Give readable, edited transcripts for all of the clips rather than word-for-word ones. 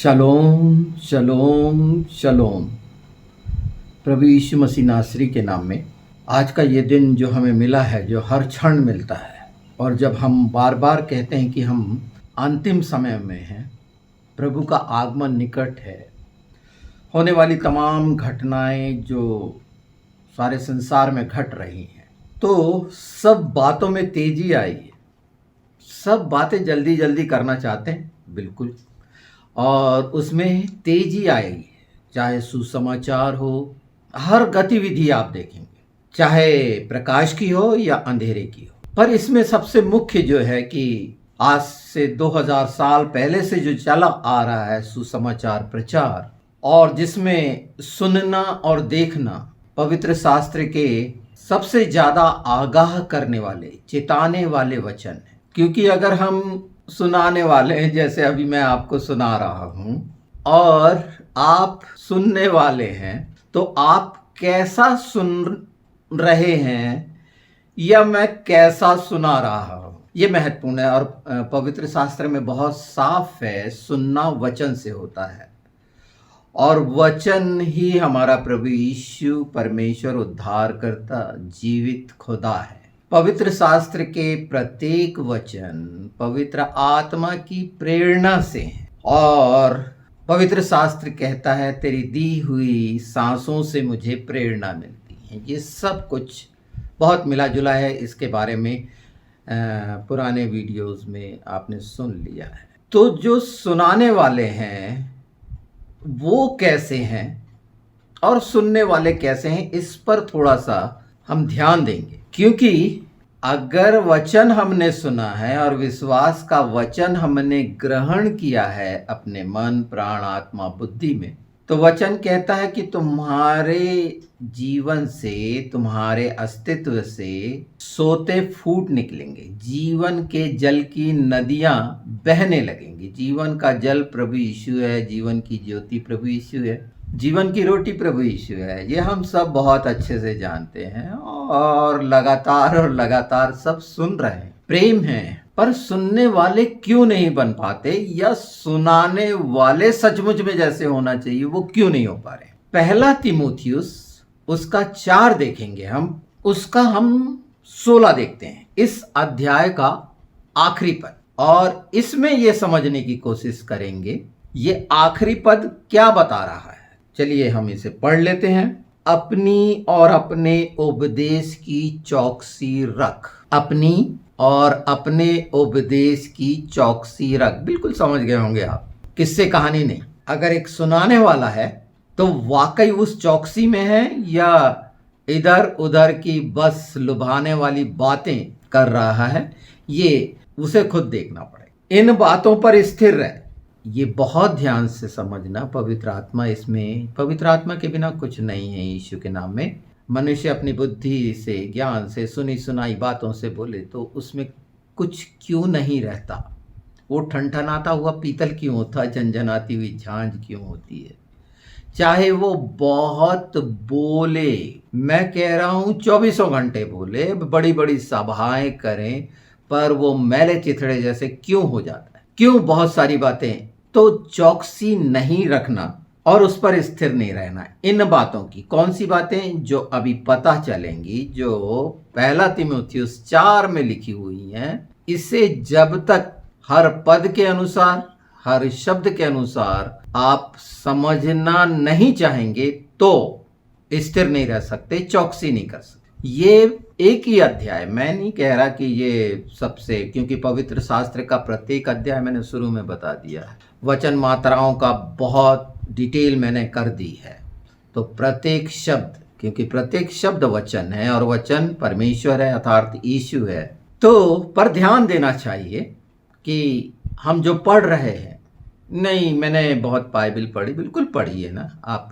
शलोम शलोम शलोम। प्रभु यीशु मसीह नासरी के नाम में आज का ये दिन जो हमें मिला है, जो हर क्षण मिलता है, और जब हम बार बार कहते हैं कि हम अंतिम समय में हैं, प्रभु का आगमन निकट है, होने वाली तमाम घटनाएं जो सारे संसार में घट रही हैं, तो सब बातों में तेजी आई है। सब बातें जल्दी जल्दी करना चाहते हैं, बिल्कुल, और उसमें तेजी आएगी। चाहे सुसमाचार हो, हर गतिविधि आप देखेंगे, चाहे प्रकाश की हो या अंधेरे की हो, पर इसमें सबसे मुख्य जो है कि आज से 2000 साल पहले से जो चला आ रहा है सुसमाचार प्रचार, और जिसमें सुनना और देखना पवित्र शास्त्र के सबसे ज्यादा आगाह करने वाले, चेताने वाले वचन है। क्योंकि अगर हम सुनाने वाले हैं, जैसे अभी मैं आपको सुना रहा हूं, और आप सुनने वाले हैं, तो आप कैसा सुन रहे हैं या मैं कैसा सुना रहा हूं, ये महत्वपूर्ण है। और पवित्र शास्त्र में बहुत साफ है, सुनना वचन से होता है, और वचन ही हमारा प्रभु यीशु परमेश्वर उद्धारकर्ता जीवित खुदा है। पवित्र शास्त्र के प्रत्येक वचन पवित्र आत्मा की प्रेरणा से हैं, और पवित्र शास्त्र कहता है तेरी दी हुई सांसों से मुझे प्रेरणा मिलती है। ये सब कुछ बहुत मिला जुला है, इसके बारे में पुराने वीडियोस में आपने सुन लिया है। तो जो सुनाने वाले हैं वो कैसे हैं और सुनने वाले कैसे हैं, इस पर थोड़ा सा हम ध्यान देंगे। क्योंकि अगर वचन हमने सुना है और विश्वास का वचन हमने ग्रहण किया है अपने मन, प्राण, आत्मा, बुद्धि में, तो वचन कहता है कि तुम्हारे जीवन से, तुम्हारे अस्तित्व से सोते फूट निकलेंगे, जीवन के जल की नदियां बहने लगेंगी। जीवन का जल प्रभु यीशु है, जीवन की ज्योति प्रभु यीशु है, जीवन की रोटी प्रभु यीशु है। ये हम सब बहुत अच्छे से जानते हैं, और लगातार सब सुन रहे हैं, प्रेम है, पर सुनने वाले क्यों नहीं बन पाते, या सुनाने वाले सचमुच में जैसे होना चाहिए वो क्यों नहीं हो पा रहे। पहला तीमुथियुस उसका 4 देखेंगे हम, उसका हम 16 देखते हैं, इस अध्याय का आखिरी पद, और इसमें ये समझने की कोशिश करेंगे ये आखिरी पद क्या बता रहा है। चलिए हम इसे पढ़ लेते हैं। अपनी और अपने उपदेश की चौकसी रख, अपनी और अपने उपदेश की चौकसी रख। बिल्कुल समझ गए होंगे आप, किससे कहानी नहीं। अगर एक सुनाने वाला है तो वाकई उस चौकसी में है, या इधर उधर की बस लुभाने वाली बातें कर रहा है, ये उसे खुद देखना पड़ेगा। इन बातों पर स्थिर रहे, ये बहुत ध्यान से समझना। पवित्र आत्मा इसमें, पवित्र आत्मा के बिना कुछ नहीं है यीशु के नाम में। मनुष्य अपनी बुद्धि से, ज्ञान से, सुनी सुनाई बातों से बोले तो उसमें कुछ क्यों नहीं रहता। वो ठनठनाता हुआ पीतल क्यों होता, झनझनाती हुई झांझ क्यों होती है। चाहे वो बहुत बोले, मैं कह रहा हूं 24 घंटे बोले, बड़ी बड़ी सभाएं करें, पर वो मैले चिथड़े जैसे क्यों हो जाता है। क्यों बहुत सारी बातें। तो चौकसी नहीं रखना और उस पर स्थिर नहीं रहना। इन बातों की, कौन सी बातें, जो अभी पता चलेंगी, जो पहला तीमुथियुस 4 में लिखी हुई हैं, इसे जब तक हर पद के अनुसार, हर शब्द के अनुसार आप समझना नहीं चाहेंगे तो स्थिर नहीं रह सकते, चौकसी नहीं कर सकते। ये एक ही अध्याय, मैं नहीं कह रहा कि ये सबसे, क्योंकि पवित्र शास्त्र का प्रत्येक अध्याय मैंने शुरू में बता दिया है, वचन मात्राओं का बहुत डिटेल मैंने कर दी है। तो प्रत्येक शब्द, क्योंकि प्रत्येक शब्द वचन है, और वचन परमेश्वर है, अर्थात यीशु है, तो पर ध्यान देना चाहिए कि हम जो पढ़ रहे हैं, नहीं मैंने बहुत बाइबल पढ़ी, बिल्कुल पढ़ी है ना आप,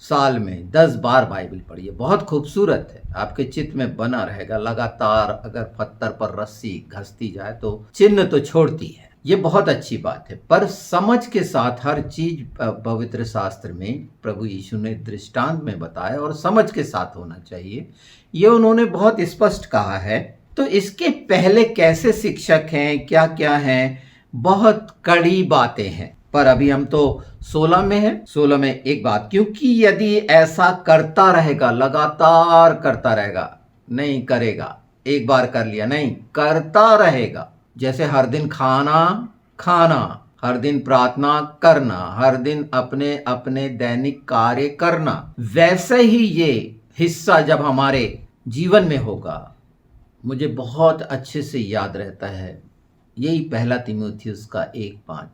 साल में 10 बार बाइबल पढ़िए, बहुत खूबसूरत है, आपके चित्त में बना रहेगा। लगातार अगर पत्थर पर रस्सी घसती जाए तो चिन्ह तो छोड़ती है, ये बहुत अच्छी बात है। पर समझ के साथ हर चीज पवित्र शास्त्र में प्रभु यीशु ने दृष्टांत में बताया, और समझ के साथ होना चाहिए, ये उन्होंने बहुत स्पष्ट कहा है। तो इसके पहले कैसे शिक्षक हैं, क्या क्या हैं, बहुत कड़ी बातें हैं। पर अभी हम तो 16 में हैं। 16 में एक बात, क्योंकि यदि ऐसा करता रहेगा, लगातार करता रहेगा, नहीं करेगा, एक बार कर लिया नहीं, करता रहेगा, जैसे हर दिन खाना खाना, हर दिन प्रार्थना करना, हर दिन अपने अपने दैनिक कार्य करना, वैसे ही ये हिस्सा जब हमारे जीवन में होगा, मुझे बहुत अच्छे से याद रहता है, यही पहला तीमुथियुस का 1:5,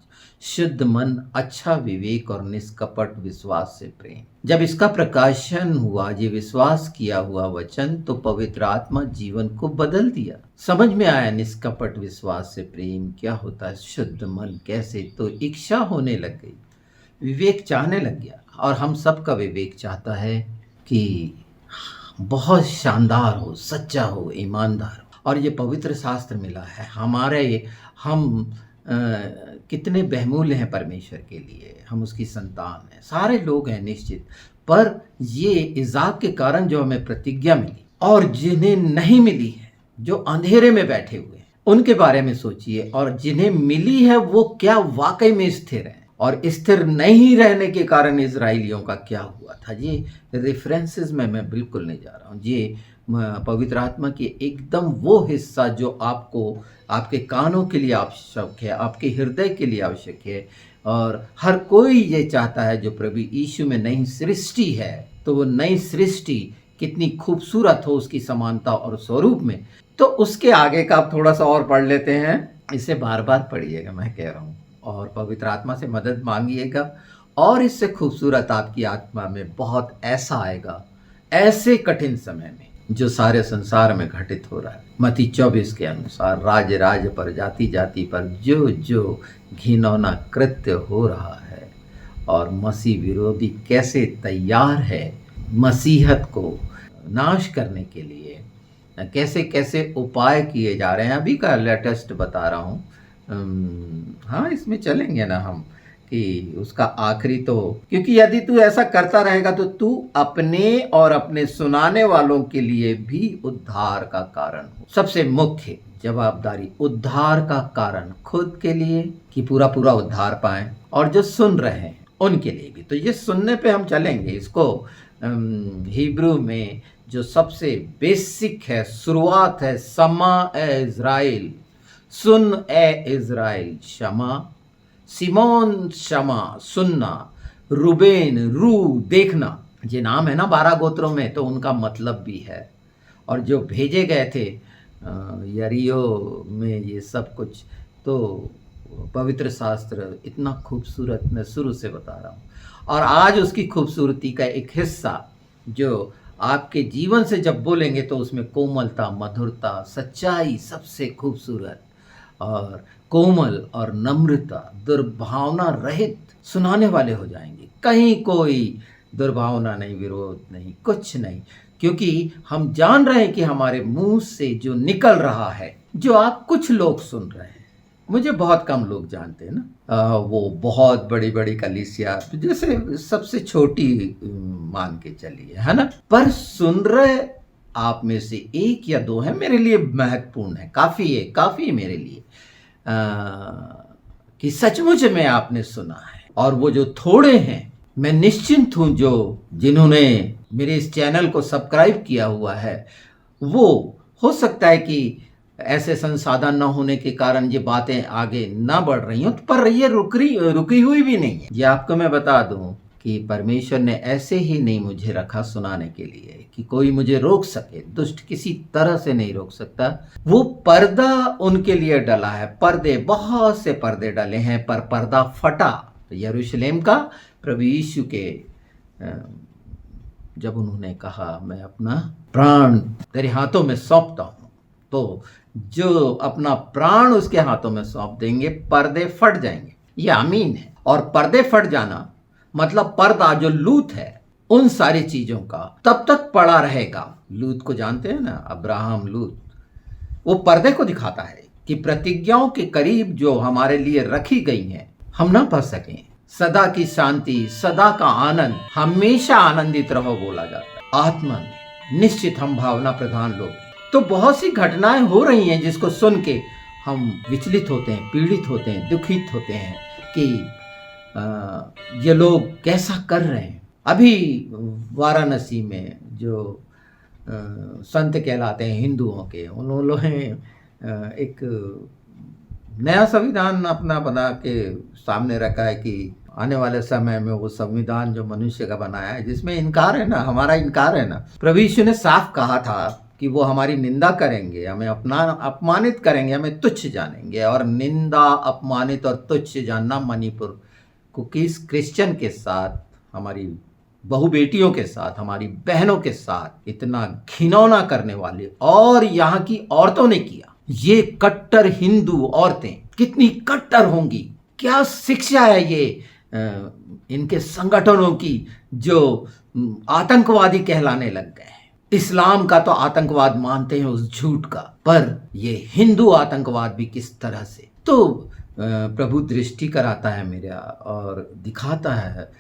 शुद्ध मन, अच्छा विवेक और निष्कपट विश्वास से प्रेम। जब इसका प्रकाशन हुआ, ये विश्वास किया हुआ वचन, तो पवित्र आत्मा जीवन को बदल दिया। समझ में आया निष्कपट विश्वास से प्रेम क्या होता है, शुद्ध मन कैसे, तो इच्छा होने लग गई, विवेक चाहने लग गया। और हम सबका विवेक चाहता है कि बहुत शानदार हो, सच्चा हो, ईमानदार हो। और ये पवित्र शास्त्र मिला है हमारे, हम कितने बहुमूल्य हैं परमेश्वर के लिए, हम उसकी संतान हैं, सारे लोग हैं निश्चित, पर ये इज़ाक के कारण जो हमें प्रतिज्ञा मिली, और जिन्हें नहीं मिली है, जो अंधेरे में बैठे हुए हैं, उनके बारे में सोचिए। और जिन्हें मिली है वो क्या वाकई में स्थिर है, और स्थिर नहीं रहने के कारण इजराइलियों का क्या हुआ था। ये रेफरेंसेस में मैं बिल्कुल नहीं जा रहा हूँ, ये पवित्र आत्मा की एकदम वो हिस्सा जो आपको, आपके कानों के लिए आवश्यक है, आपके हृदय के लिए आवश्यक है। और हर कोई ये चाहता है जो प्रभु यीशु में नई सृष्टि है, तो वो नई सृष्टि कितनी खूबसूरत हो उसकी समानता और स्वरूप में। तो उसके आगे का आप थोड़ा सा और पढ़ लेते हैं, इसे बार बार पढ़िएगा मैं कह रहा हूँ, और पवित्र आत्मा से मदद मांगिएगा, और इससे खूबसूरत आपकी आत्मा में बहुत ऐसा आएगा, ऐसे कठिन समय में जो सारे संसार में घटित हो रहा है। मत्ती 24 के अनुसार राज्य राज्य पर, जाति जाति पर जो जो घिनौना कृत्य हो रहा है, और मसीह विरोधी कैसे तैयार है मसीहत को नाश करने के लिए, कैसे कैसे उपाय किए जा रहे हैं। अभी का लेटेस्ट बता रहा हूँ, हाँ इसमें चलेंगे ना हम, कि उसका आखिरी तो, क्योंकि यदि तू ऐसा करता रहेगा तो तू अपने और अपने सुनाने वालों के लिए भी उद्धार का कारण हो। सबसे मुख्य जवाबदारी उद्धार का कारण खुद के लिए, कि पूरा पूरा उद्धार पाएं, और जो सुन रहे हैं उनके लिए भी। तो ये सुनने पे हम चलेंगे। इसको हिब्रू में जो सबसे बेसिक है, शुरुआत है, समा ए इज़राइल, सुन ए इज़राइल, शमा, सिमोन शमा सुनना, रुबेन रू देखना, ये नाम है ना 12 गोत्रों में, तो उनका मतलब भी है। और जो भेजे गए थे यरीहो में ये सब कुछ, तो पवित्र शास्त्र इतना खूबसूरत, मैं शुरू से बता रहा हूँ। और आज उसकी खूबसूरती का एक हिस्सा जो आपके जीवन से जब बोलेंगे तो उसमें कोमलता, मधुरता, सच्चाई सबसे खूबसूरत, और कोमल और नम्रता, दुर्भावना रहित सुनाने वाले हो जाएंगे। कहीं कोई दुर्भावना नहीं, विरोध नहीं, कुछ नहीं, क्योंकि हम जान रहे हैं कि हमारे मुंह से जो निकल रहा है, जो आप कुछ लोग सुन रहे हैं, मुझे बहुत कम लोग जानते हैं ना, वो बहुत बड़ी बड़ी कलीसिया जैसे सबसे छोटी मान के चलिए, है ना, पर सुन रहे आप में से एक या दो हैं, मेरे लिए महत्वपूर्ण है, काफ़ी है, काफ़ी है मेरे लिए, कि सचमुच में आपने सुना है। और वो जो थोड़े हैं, मैं निश्चिंत हूँ जो जिन्होंने मेरे इस चैनल को सब्सक्राइब किया हुआ है, वो हो सकता है कि ऐसे संसाधन न होने के कारण ये बातें आगे ना बढ़ रही हों, पर ये रुकी हुई भी नहीं है। ये आपको मैं बता दूं कि परमेश्वर ने ऐसे ही नहीं मुझे रखा सुनाने के लिए कि कोई मुझे रोक सके, दुष्ट किसी तरह से नहीं रोक सकता। वो पर्दा उनके लिए डला है, पर्दे, बहुत से पर्दे डले हैं, पर पर्दा फटा। तो यरूशलेम का प्रभु यीशु के जब उन्होंने कहा मैं अपना प्राण तेरे हाथों में सौंपता हूँ, तो जो अपना प्राण उसके हाथों में सौंप देंगे, पर्दे फट जाएंगे। ये आमीन है। और पर्दे फट जाना मतलब पर्दा जो लूत है उन सारी चीजों का तब तक पड़ा रहेगा। लूत को जानते हैं ना, अब्राहम लूत, वो पर्दे को दिखाता है कि प्रतिज्ञाओं के करीब जो हमारे लिए रखी गई हैं, हम ना फंस सकें। सदा की शांति, सदा का आनंद, हमेशा आनंदित रहो बोला जाता है। आत्मा में निश्चित हम भावना प्रधान लोग हैं। तो बहुत सी घटनाएं हो रही हैं जिसको सुन के हम विचलित होते हैं, पीड़ित होते हैं, दुखित होते हैं कि ये लोग कैसा कर रहे हैं। अभी वाराणसी में जो संत कहलाते हैं हिंदुओं के, उन्होंने एक नया संविधान अपना बना के सामने रखा है कि आने वाले समय में वो संविधान जो मनुष्य का बनाया है, जिसमें इनकार है ना, हमारा इनकार है ना। प्रभु यीशु ने साफ कहा था कि वो हमारी निंदा करेंगे, हमें अपमानित करेंगे, हमें तुच्छ जानेंगे। और निंदा, अपमानित और तुच्छ जानना मणिपुर कुकीज क्रिश्चियन के साथ, हमारी बहु बेटियों के साथ, हमारी बहनों के साथ इतना घिनौना करने वाले और यहाँ की औरतों ने किया। ये कट्टर हिंदू औरतें कितनी कट्टर होंगी, क्या शिक्षा है ये इनके संगठनों की जो आतंकवादी कहलाने लग गए हैं। इस्लाम का तो आतंकवाद मानते हैं उस झूठ का, पर ये हिंदू आतंकवाद भी किस तरह से। तो प्रभु दृष्टि कराता है मेरा और दिखाता है।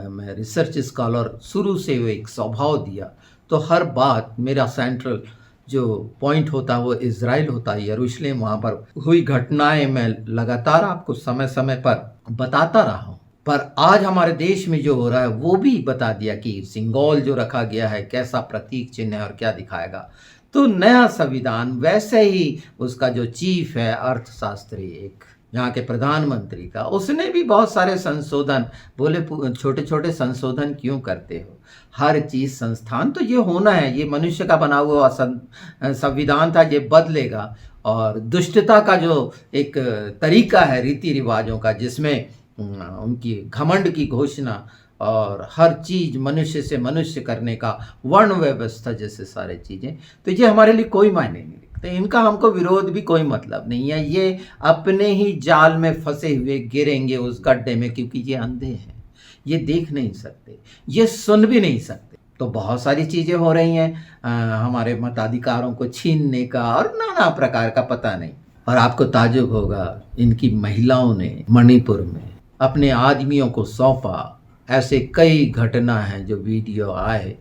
मैं रिसर्च स्कॉलर शुरू से वो एक स्वभाव दिया, तो हर बात मेरा सेंट्रल जो पॉइंट होता है वो इज़राइल होता है, यरूशलेम। वहाँ पर हुई घटनाएं मैं लगातार आपको समय समय पर बताता रहा हूँ। पर आज हमारे देश में जो हो रहा है वो भी बता दिया कि सिंगल जो रखा गया है कैसा प्रतीक चिन्ह है और क्या दिखाएगा। तो नया संविधान वैसे ही उसका जो चीफ है अर्थशास्त्री, एक यहाँ के प्रधानमंत्री का, उसने भी बहुत सारे संशोधन बोले। छोटे छोटे संशोधन क्यों करते हो, हर चीज संस्थान तो ये होना है, ये मनुष्य का बना हुआ संविधान था, ये बदलेगा। और दुष्टता का जो एक तरीका है रीति रिवाजों का, जिसमें उनकी घमंड की घोषणा और हर चीज मनुष्य से मनुष्य करने का, वर्ण व्यवस्था जैसे सारे चीजें, तो ये हमारे लिए कोई मायने नहीं रखते। इनका हमको विरोध भी कोई मतलब नहीं है। ये अपने ही जाल में फंसे हुए गिरेंगे उस गड्ढे में, क्योंकि ये अंधे हैं, ये देख नहीं सकते, ये सुन भी नहीं सकते। तो बहुत सारी चीजें हो रही हैं हमारे मताधिकारों को छीनने का और नाना प्रकार का, पता नहीं। और आपको ताज्जुब होगा, इनकी महिलाओं ने मणिपुर में अपने आदमियों को सौंपा। ऐसे कई घटना हैं जो वीडियो आए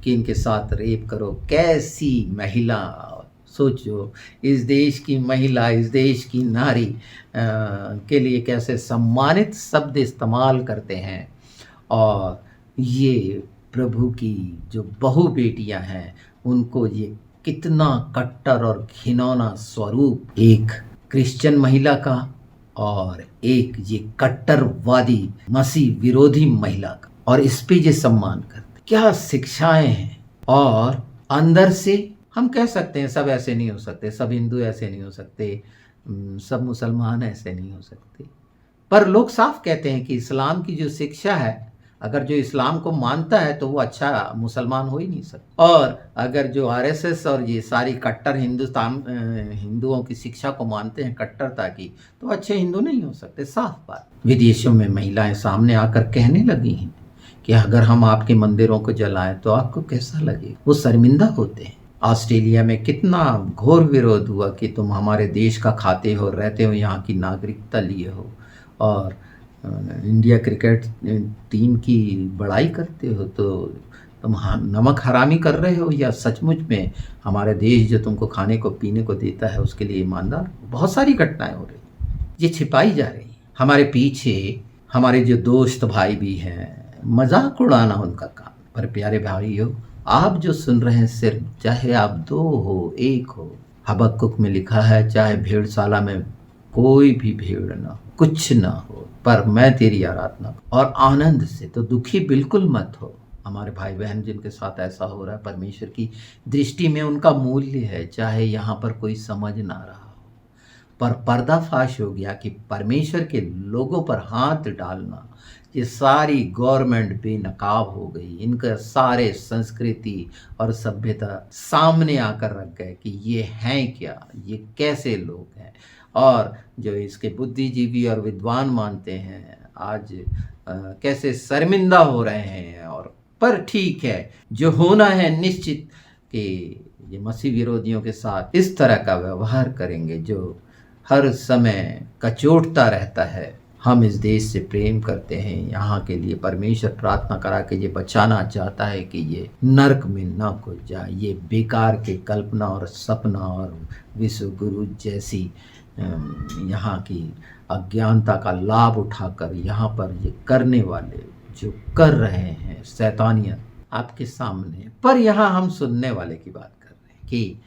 कि इनके साथ रेप करो। कैसी महिला, सोचो, इस देश की महिला, इस देश की नारी के लिए कैसे सम्मानित शब्द इस्तेमाल करते हैं। और ये प्रभु की जो बहु बेटियां हैं उनको ये कितना कट्टर और घिनौना स्वरूप, एक क्रिश्चियन महिला का और एक ये कट्टरवादी मसीह विरोधी महिला का, और इस पे ये सम्मान करते, क्या शिक्षाएं हैं। और अंदर से हम कह सकते हैं सब ऐसे नहीं हो सकते, सब हिंदू ऐसे नहीं हो सकते, सब मुसलमान ऐसे नहीं हो सकते, पर लोग साफ कहते हैं कि इस्लाम की जो शिक्षा है, अगर जो इस्लाम को मानता है तो वो अच्छा मुसलमान हो ही नहीं सकता। और अगर जो आरएसएस और ये सारी कट्टर हिंदुओं की शिक्षा को मानते हैं, कट्टरता की, तो अच्छे हिंदू नहीं हो सकते। साफ बात। विदेशों में महिलाएं सामने आकर कहने लगी हैं कि अगर हम आपके मंदिरों को जलाएं तो आपको कैसा लगे, वो शर्मिंदा होते हैं। ऑस्ट्रेलिया में कितना घोर विरोध हुआ कि तुम हमारे देश का खाते हो, रहते हो, यहाँ की नागरिकता लिए हो और इंडिया क्रिकेट टीम की बड़ाई करते हो, तो तुम नमक हरामी कर रहे हो या सचमुच में हमारे देश जो तुमको खाने को पीने को देता है उसके लिए ईमानदार। बहुत सारी घटनाएं हो रही, ये छिपाई जा रही। हमारे पीछे हमारे जो दोस्त भाई भी हैं, मजाक उड़ाना उनका काम। पर प्यारे भाइयों, आप जो सुन रहे हैं, सिर्फ चाहे आप 2 हो 1 हो, हबक्कुक में लिखा है चाहे भेड़शाला में कोई भी भेड़ ना हो, कुछ ना हो, पर मैं तेरी आराधना और आनंद से, तो दुखी बिल्कुल मत हो। हमारे भाई बहन जिनके साथ ऐसा हो रहा है, परमेश्वर की दृष्टि में उनका मूल्य है, चाहे यहाँ पर कोई समझ ना रहा हो। पर पर्दाफाश हो गया कि परमेश्वर के लोगों पर हाथ डालना, ये सारी गवर्नमेंट बेनकाब हो गई। इनका सारे संस्कृति और सभ्यता सामने आकर रख गए कि ये हैं क्या, ये कैसे लोग हैं। और जो इसके बुद्धिजीवी और विद्वान मानते हैं आज कैसे शर्मिंदा हो रहे हैं। और पर ठीक है, जो होना है निश्चित कि ये मसीह विरोधियों के साथ इस तरह का व्यवहार करेंगे जो हर समय कचोटता रहता है। हम इस देश से प्रेम करते हैं, यहाँ के लिए परमेश्वर प्रार्थना करा के ये बचाना चाहता है कि ये नरक में न घुस जाए। ये बेकार के कल्पना और सपना और विश्व गुरु जैसी यहाँ की अज्ञानता का लाभ उठाकर यहाँ पर ये करने वाले जो कर रहे हैं शैतानियत आपके सामने। पर यहाँ हम सुनने वाले की बात कर रहे हैं कि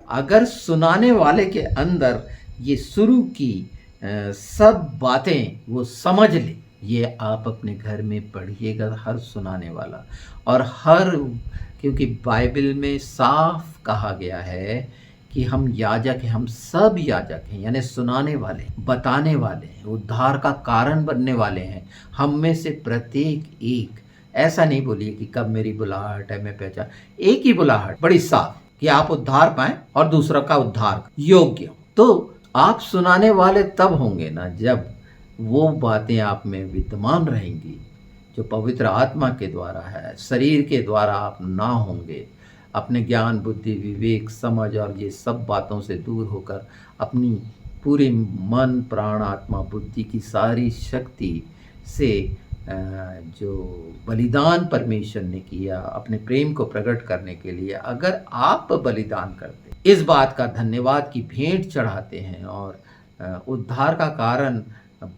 अगर सुनाने वाले के अंदर ये शुरू की सब बातें वो समझ ले, ये आप अपने घर में पढ़िएगा हर सुनाने वाला और हर, क्योंकि बाइबल में साफ कहा गया है कि हम याजक हैं, हम सब याजक हैं, यानी सुनाने वाले, बताने वाले, उद्धार का कारण बनने वाले हैं। हम में से प्रत्येक एक, ऐसा नहीं बोलिए कि कब मेरी बुलाहट है मैं पहचान, एक ही बुलाहट बड़ी साफ कि आप उद्धार पाएं और दूसरों का उद्धार योग्य हो। तो आप सुनाने वाले तब होंगे ना जब वो बातें आप में विद्यमान रहेंगी जो पवित्र आत्मा के द्वारा है। शरीर के द्वारा आप ना होंगे, अपने ज्ञान बुद्धि विवेक समझ और ये सब बातों से दूर होकर अपनी पूरे मन प्राण आत्मा बुद्धि की सारी शक्ति से जो बलिदान परमेश्वर ने किया अपने प्रेम को प्रकट करने के लिए, अगर आप बलिदान करते, इस बात का धन्यवाद की भेंट चढ़ाते हैं और उद्धार का कारण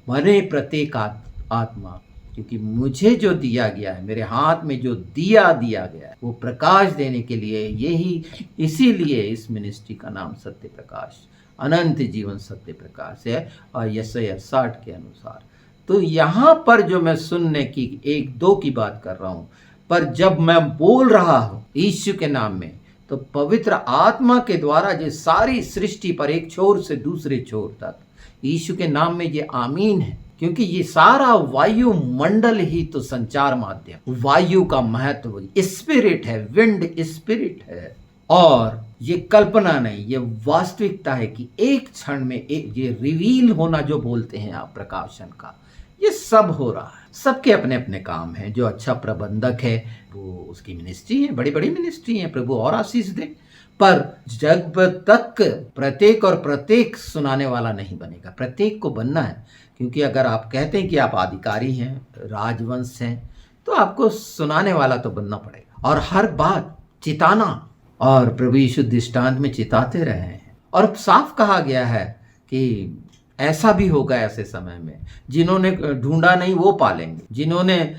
बने प्रत्येक आत्मा, क्योंकि मुझे जो दिया गया है, मेरे हाथ में जो दिया गया है वो प्रकाश देने के लिए, यही इसीलिए इस मिनिस्ट्री का नाम सत्य प्रकाश, अनंत जीवन सत्य प्रकाश है और यशायाह 60 के अनुसार। तो यहाँ पर जो मैं सुनने की 1-2 की बात कर रहा हूँ, पर जब मैं बोल रहा हूँ यीशु के नाम में, तो पवित्र आत्मा के द्वारा जो सारी सृष्टि पर एक छोर से दूसरे छोर तक यीशु के नाम में ये आमीन है, क्योंकि ये सारा वायुमंडल ही तो संचार माध्यम, वायु का महत्व स्पिरिट है, विंड स्पिरिट है। और ये कल्पना नहीं, ये वास्तविकता है कि एक क्षण में एक ये रिवील होना जो बोलते हैं आप प्रकाशन का, ये सब हो रहा है। सबके अपने अपने काम हैं। जो अच्छा प्रबंधक है वो उसकी मिनिस्ट्री है, बड़ी बड़ी मिनिस्ट्री है, प्रभु और आशीष दे। पर जब तक प्रत्येक सुनाने वाला नहीं बनेगा, प्रत्येक को बनना है। क्योंकि अगर आप कहते हैं कि आप अधिकारी हैं, राजवंश हैं, तो आपको सुनाने वाला तो बनना पड़ेगा और हर बात चिताना। और प्रभु यीशु दृष्टांत में चिताते रहे हैं और साफ कहा गया है कि ऐसा भी होगा ऐसे समय में, जिन्होंने ढूंढा नहीं वो पालेंगे, जिन्हें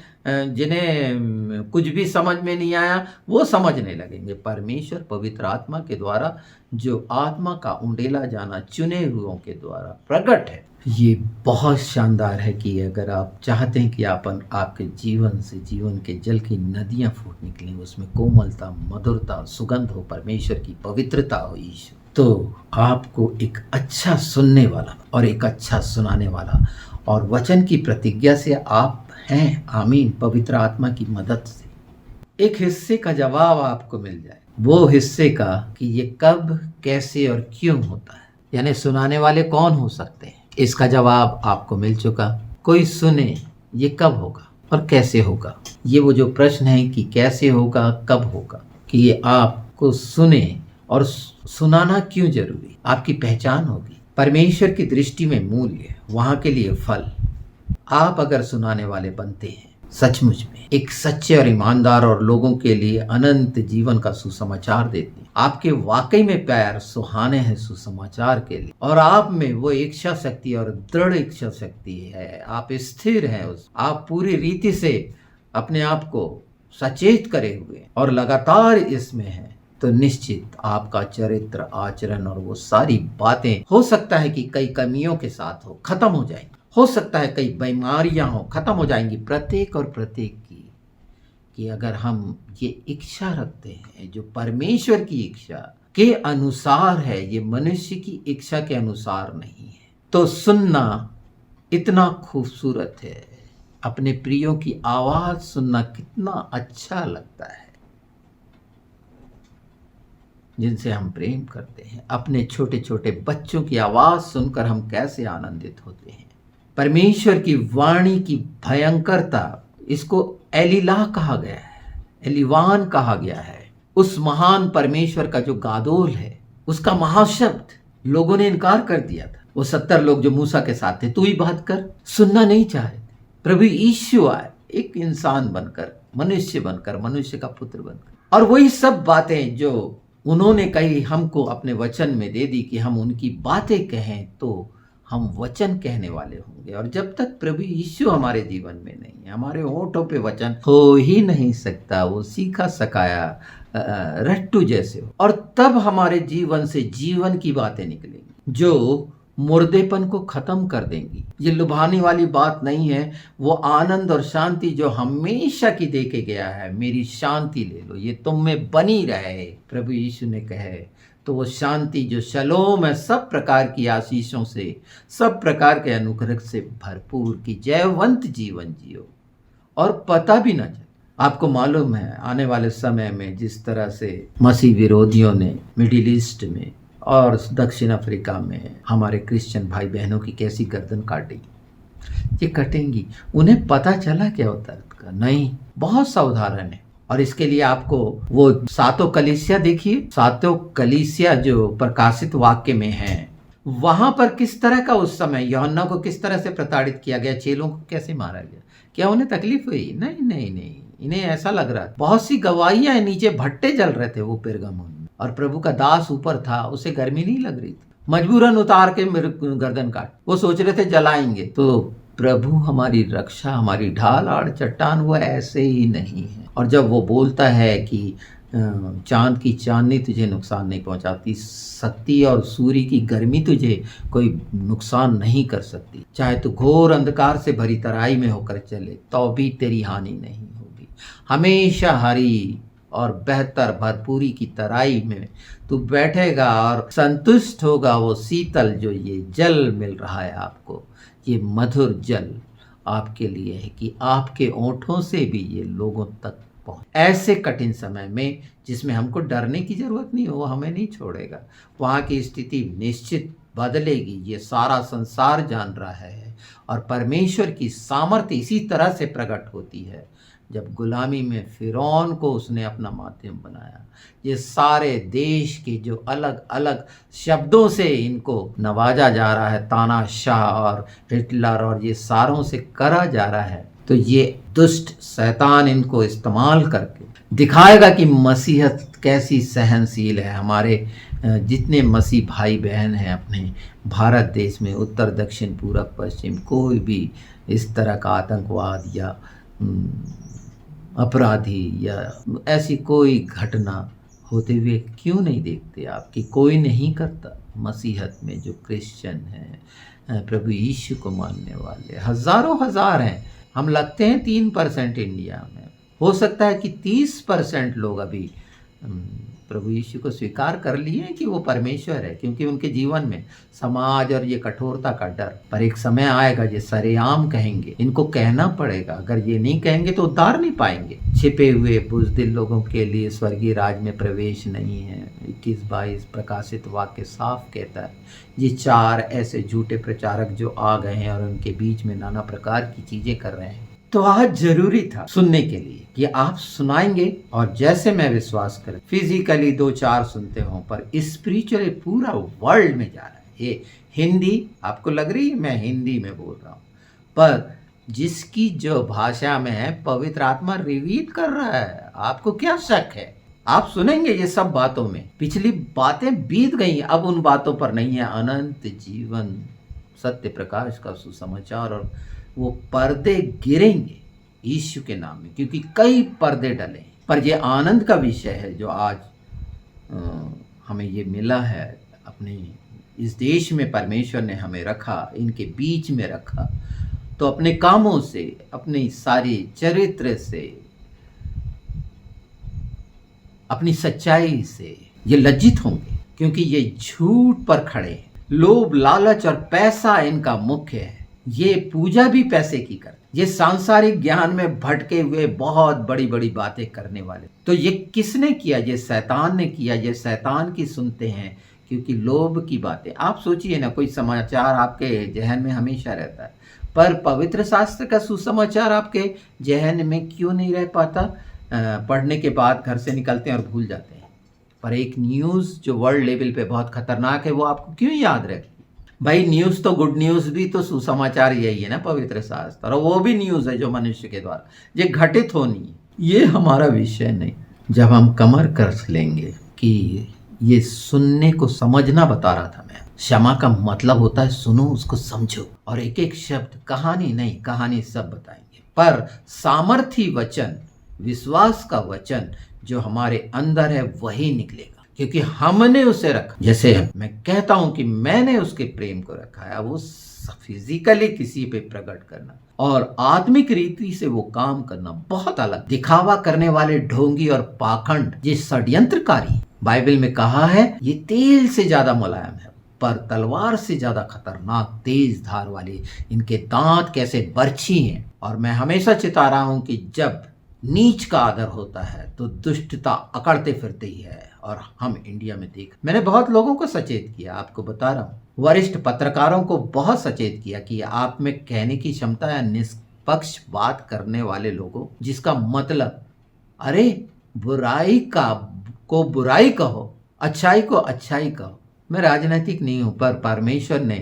कुछ भी समझ में नहीं आया वो समझने लगेंगे। परमेश्वर पवित्र आत्मा के द्वारा जो आत्मा का उंडेला जाना चुने हुओं के द्वारा प्रकट है। ये बहुत शानदार है कि अगर आप चाहते हैं कि आपके जीवन से जीवन के जल की नदियां फूट निकलें, उसमें कोमलता, मधुरता, सुगंध हो, परमेश्वर की पवित्रता हो ईश्वर, तो आपको एक अच्छा सुनने वाला और एक अच्छा सुनाने वाला और वचन की प्रतिज्ञा से आप हैं आमीन, पवित्र आत्मा की मदद से एक हिस्से का जवाब आपको मिल जाए, वो हिस्से का कि ये कब कैसे और क्यों होता है, यानी सुनाने वाले कौन हो सकते हैं, इसका जवाब आपको मिल चुका। कोई सुने ये कब होगा और कैसे होगा, ये वो जो प्रश्न है कि कैसे होगा कब होगा, कि ये आपको सुने और सुनाना क्यों जरूरी, आपकी पहचान होगी परमेश्वर की दृष्टि में मूल्य, वहां के लिए फल। आप अगर सुनाने वाले बनते हैं सचमुच में एक सच्चे और ईमानदार और लोगों के लिए अनंत जीवन का सुसमाचार देते हैं, आपके वाकई में पैर सुहाने हैं सुसमाचार के लिए और आप में वो इच्छा शक्ति और दृढ़ इच्छा शक्ति है, आप स्थिर हैं, आप पूरी रीति से अपने आप को सचेत करे हुए और लगातार इसमें हैं, तो निश्चित आपका चरित्र आचरण और वो सारी बातें हो सकता है कि कई कमियों के साथ खत्म हो जाएंगी, हो सकता है कई बीमारियां खत्म हो जाएंगी प्रत्येक की, कि अगर हम ये इच्छा रखते हैं जो परमेश्वर की इच्छा के अनुसार है, ये मनुष्य की इच्छा के अनुसार नहीं है, तो सुनना इतना खूबसूरत है। अपने प्रियों की आवाज सुनना कितना अच्छा लगता है, जिनसे हम प्रेम करते हैं। अपने छोटे छोटे बच्चों की आवाज सुनकर हम कैसे आनंदित होते हैं। परमेश्वर की वाणी की भयंकरता, इसको एलिला कहा गया है, एलिवान कहा गया है। उस महान परमेश्वर का जो गादोल है, उसका महाशब्द लोगों ने इनकार कर दिया था। वो 70 लोग जो मूसा के साथ थे, तू ही बात कर, सुनना नहीं चाहे। प्रभु यीशु आए एक इंसान बनकर, मनुष्य बनकर, मनुष्य का पुत्र बनकर, और वही सब बातें जो उन्होंने कही हमको अपने वचन में दे दी कि हम उनकी बातें कहें तो हम वचन कहने वाले होंगे। और जब तक प्रभु यीशु हमारे जीवन में नहीं है, हमारे होठों पे वचन हो ही नहीं सकता, वो सीखा सकाया रट्टू जैसे हो। और तब हमारे जीवन से जीवन की बातें निकलेंगी जो मुर्देपन को खत्म कर देंगी। ये लुभाने वाली बात नहीं है, वो आनंद और शांति जो हमेशा की दे के गया है। मेरी शांति ले लो, ये तुम में बनी रहे, प्रभु यीशु ने कहे। तो वो शांति जो शलोम है, सब प्रकार की आशीषों से, सब प्रकार के अनुग्रह से भरपूर की जयवंत जीवन जियो और पता भी ना चले। आपको मालूम है आने वाले समय में जिस तरह से मसीह विरोधियों ने मिडिल ईस्ट में और दक्षिण अफ्रीका में हमारे क्रिश्चियन भाई बहनों की कैसी गर्दन काटी, ये कटेंगी। उन्हें पता चला क्या होता है? नहीं, बहुत सा उदाहरण है। और इसके लिए आपको वो सातों कलीसिया देखिए, सातों कलीसिया जो प्रकाशित वाक्य में है, वहां पर किस तरह का उस समय यूहन्ना को किस तरह से प्रताड़ित किया गया, चेलों को कैसे मारा गया। क्या उन्हें तकलीफ हुई? नहीं नहीं नहीं, इन्हें ऐसा लग रहा था। बहुत सी गवाहियां, नीचे भट्टे जल रहे थे वो पेरगामुन में, और प्रभु का दास ऊपर था, उसे गर्मी नहीं लग रही थी। मजबूरन उतार के मेरे गर्दन काट, वो सोच रहे थे जलाएंगे। तो प्रभु हमारी रक्षा, हमारी ढाल आड़ चट्टान, वो ऐसे ही नहीं है। और जब वो बोलता है कि चांद की चांदनी तुझे नुकसान नहीं पहुंचाती, शक्ति और सूर्य की गर्मी तुझे कोई नुकसान नहीं कर सकती, चाहे तू घोर अंधकार से भरी तराई में होकर चले तो भी तेरी हानि नहीं होगी। हमेशा हरी और बेहतर भरपूरी की तराई में तू बैठेगा और संतुष्ट होगा। वो शीतल जो ये जल मिल रहा है आपको, ये मधुर जल आपके लिए है कि आपके ओंठों से भी ये लोगों तक पहुंच। ऐसे कठिन समय में जिसमें हमको डरने की जरूरत नहीं हो, वो हमें नहीं छोड़ेगा। वहाँ की स्थिति निश्चित बदलेगी, ये सारा संसार जान रहा है। और परमेश्वर की सामर्थ्य इसी तरह से प्रकट होती है जब गुलामी में फिरौन को उसने अपना माध्यम बनाया। ये सारे देश के जो अलग अलग शब्दों से इनको नवाजा जा रहा है, तानाशाह और हिटलर और ये सारों से करा जा रहा है, तो ये दुष्ट शैतान इनको इस्तेमाल करके दिखाएगा कि मसीहत कैसी सहनशील है। हमारे जितने मसीह भाई बहन हैं अपने भारत देश में, उत्तर दक्षिण पूरब पश्चिम, कोई भी इस तरह का आतंकवाद या अपराधी या ऐसी कोई घटना होते हुए क्यों नहीं देखते आप कि कोई नहीं करता। मसीहत में जो क्रिश्चियन हैं, प्रभु यीशु को मानने वाले हजारों हजार हैं। हम लगते हैं 3% इंडिया में, हो सकता है कि 30% लोग अभी प्रभु यीशु को स्वीकार कर लिए कि वो परमेश्वर है, क्योंकि उनके जीवन में समाज और ये कठोरता का डर। पर एक समय आएगा ये सरेआम कहेंगे, इनको कहना पड़ेगा। अगर ये नहीं कहेंगे तो उद्धार नहीं पाएंगे। छिपे हुए बुज़दिल लोगों के लिए स्वर्गीय राज में प्रवेश नहीं है। 21-22 प्रकाशित वाक्य साफ कहता है। ये 4 ऐसे झूठे प्रचारक जो आ गए हैं और उनके बीच में नाना प्रकार की चीजें कर रहे हैं। तो आज जरूरी था सुनने के लिए कि आप सुनाएंगे, और जैसे मैं विश्वास कर फिजिकली 2-4 सुनते हो, पर स्पिरिचुअली पूरा वर्ल्ड में जा रहा है। ये हिंदी आपको लग रही है मैं हिंदी में बोल रहा हूँ, पर जिसकी जो भाषा में है पवित्र आत्मा रिवील कर रहा है। आपको क्या शक है? आप सुनेंगे ये सब बातों में। पिछली बातें बीत गई, अब उन बातों पर नहीं है। अनंत जीवन, सत्य प्रकाश का सुसमाचार, और वो पर्दे गिरेंगे यीशु के नाम में, क्योंकि कई पर्दे डले। पर ये आनंद का विषय है जो आज हमें ये मिला है। अपने इस देश में परमेश्वर ने हमें रखा, इनके बीच में रखा, तो अपने कामों से, अपनी सारी चरित्र से, अपनी सच्चाई से ये लज्जित होंगे, क्योंकि ये झूठ पर खड़े हैं। लोभ, लालच और पैसा इनका मुख्य है। ये पूजा भी पैसे की करते, ये सांसारिक ज्ञान में भटके हुए बहुत बड़ी बड़ी बातें करने वाले। तो ये किसने किया? ये शैतान ने किया। ये शैतान की सुनते हैं, क्योंकि लोभ की बातें। आप सोचिए ना, कोई समाचार आपके जहन में हमेशा रहता है, पर पवित्र शास्त्र का सुसमाचार आपके जहन में क्यों नहीं रह पाता? पढ़ने के बाद घर से निकलते हैं और भूल जाते हैं। पर एक न्यूज़ जो वर्ल्ड लेवल पे बहुत खतरनाक है, वो आपको क्यों याद रहेगी? भाई न्यूज़ तो, गुड न्यूज़ भी तो सुसमाचार यही है ना, पवित्र शास्त्र, और वो भी न्यूज़ है जो मनुष्य के द्वारा ये घटित होनी है। ये हमारा विषय नहीं। जब हम कमर कस लेंगे कि ये सुनने को समझना बता रहा था मैं, क्षमा का मतलब होता है सुनो, उसको समझो, और एक एक शब्द, कहानी नहीं, कहानी सब बताएंगे, पर सामर्थी वचन, विश्वास का वचन जो हमारे अंदर है वही निकलेगा, क्योंकि हमने उसे रखा। जैसे मैं कहता हूं कि मैंने उसके प्रेम को रखा है, वो फिजिकली किसी पे प्रकट करना और आत्मिक रीति से वो काम करना बहुत अलग। दिखावा करने वाले ढोंगी और पाखंड, ये षड्यंत्रकारी, बाइबल में कहा है ये तेल से ज्यादा मुलायम है पर तलवार से ज्यादा खतरनाक, तेज धार वाली, इनके दांत कैसे बर्छी हैं। और मैं हमेशा चिता रहा हूं कि जब नीच का आदर होता है तो दुष्टता अकड़ते फिरते ही है। और हम इंडिया में मैंने बहुत लोगों को सचेत किया, आपको बता रहा हूं, वरिष्ठ पत्रकारों को बहुत सचेत किया कि आप में कहने की क्षमता है, निष्पक्ष बात करने वाले लोगों, जिसका मतलब अरे बुराई को बुराई कहो, अच्छाई को अच्छाई कहो। मैं राजनीतिक नहीं हूं, पर परमेश्वर ने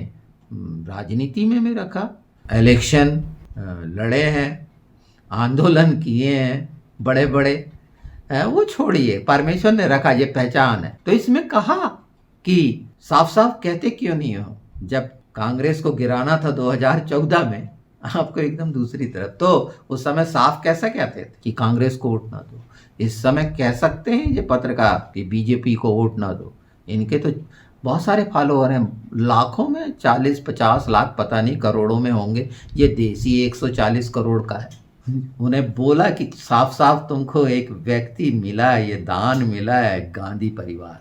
राजनीति में रखा, इलेक्शन लड़े हैं, आंदोलन किए हैं बड़े बड़े, वो छोड़िए, परमेश्वर ने रखा, ये पहचान है। तो इसमें कहा कि साफ साफ कहते क्यों नहीं हो। जब कांग्रेस को गिराना था 2014 में, आपको एकदम दूसरी तरफ, तो उस समय साफ कैसा कहते थे कि कांग्रेस को वोट ना दो। इस समय कह सकते हैं ये पत्रकार कि बीजेपी को वोट ना दो। इनके तो बहुत सारे फॉलोअर हैं, लाखों में, 40-50 लाख, पता नहीं करोड़ों में होंगे। ये देसी 140 करोड़ का है। उन्हें बोला कि साफ साफ तुमको एक व्यक्ति मिला है, ये दान मिला है, गांधी परिवार,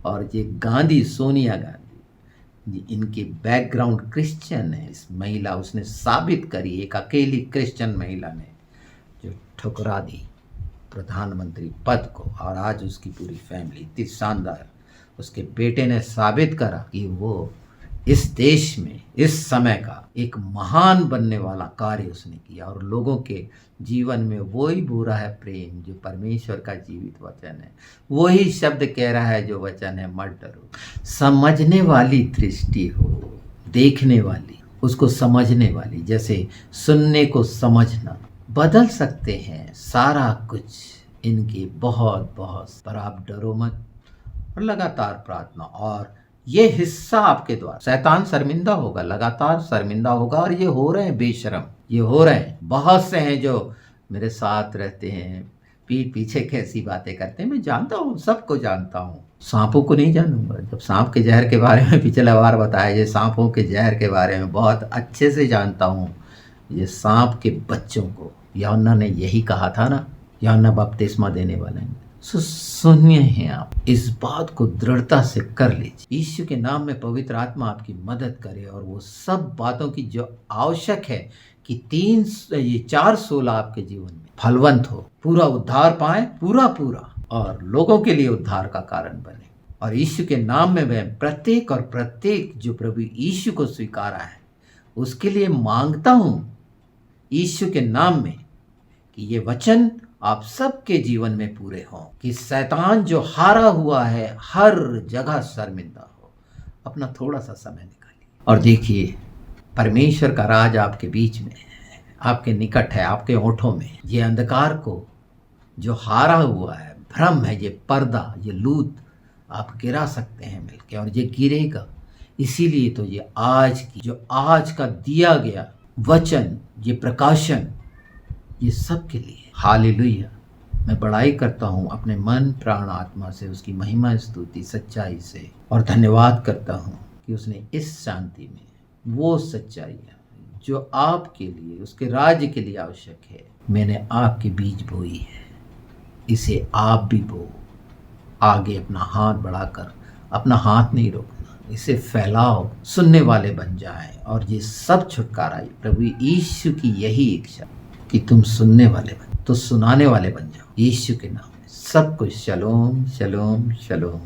और ये गांधी, सोनिया गांधी, इनके बैकग्राउंड क्रिश्चियन है। इस महिला, उसने साबित करी, एक अकेली क्रिश्चियन महिला ने जो ठुकरा दी प्रधानमंत्री पद को, और आज उसकी पूरी फैमिली इतनी शानदार, उसके बेटे ने साबित करा कि वो इस देश में इस समय का एक महान बनने वाला कार्य उसने किया। और लोगों के जीवन में वही बुरा है प्रेम, जो परमेश्वर का जीवित वचन है, वही शब्द कह रहा है जो वचन है, मत डरो। समझने वाली दृष्टि हो, देखने वाली, उसको समझने वाली, जैसे सुनने को समझना, बदल सकते हैं सारा कुछ इनके बहुत बहुत। पर आप डरो मत, और लगातार प्रार्थना, और ये हिस्सा आपके द्वारा शैतान शर्मिंदा होगा, लगातार शर्मिंदा होगा। और ये हो रहे हैं बेशरम, ये हो रहे हैं, बहुत से हैं जो मेरे साथ रहते हैं, पीठ पीछे कैसी बातें करते हैं, मैं जानता हूँ, सबको जानता हूँ, सांपों को नहीं जानूंगा। जब सांप के जहर के बारे में पिछला बार बताया, ये सांपों के जहर के बारे में बहुत अच्छे से जानता हूँ। ये सांप के बच्चों को यूहन्ना ने यही कहा था ना, यूहन्ना बपतिस्मा देने वाले हैं। सुनिए हैं आप, इस बात को दृढ़ता से कर लीजिए। यीशु के नाम में पवित्र आत्मा आपकी मदद करे, और वो सब बातों की जो आवश्यक है कि 416 आपके जीवन में फलवंत हो, पूरा उद्धार पाए, पूरा, और लोगों के लिए उद्धार का कारण बने। और यीशु के नाम में मैं प्रत्येक जो प्रभु यीशु को स्वीकारा है उसके लिए मांगता हूं यीशु के नाम में कि ये वचन आप सबके जीवन में पूरे हों, कि शैतान जो हारा हुआ है हर जगह शर्मिंदा हो। अपना थोड़ा सा समय निकालिए और देखिए, परमेश्वर का राज आपके बीच में है, आपके निकट है, आपके होठों में। ये अंधकार को जो हारा हुआ है, भ्रम है, ये पर्दा, ये लूत आप गिरा सकते हैं मिलके, और ये गिरेगा। इसीलिए तो ये आज का दिया गया वचन, ये प्रकाशन, ये सब के लिए। हालेलुया। मैं बड़ाई करता हूँ अपने मन, प्राण, आत्मा से उसकी महिमा, स्तुति, सच्चाई से, और धन्यवाद करता हूँ कि उसने इस शांति में वो सच्चाइयाँ जो आपके लिए, उसके राज्य के लिए आवश्यक है, मैंने आपके बीज बोई है, इसे आप भी बो। आगे अपना हाथ बढ़ाकर, अपना हाथ नहीं रोकना, इसे फैलाओ, सुनने वाले बन जाएं, और ये सब छुटकारा प्रभु यीशु की यही इच्छा कि तुम सुनने वाले बन, तो सुनाने वाले बन जाओ। यीशु के नाम में सब कुछ। शलोम, शलोम, शलोम।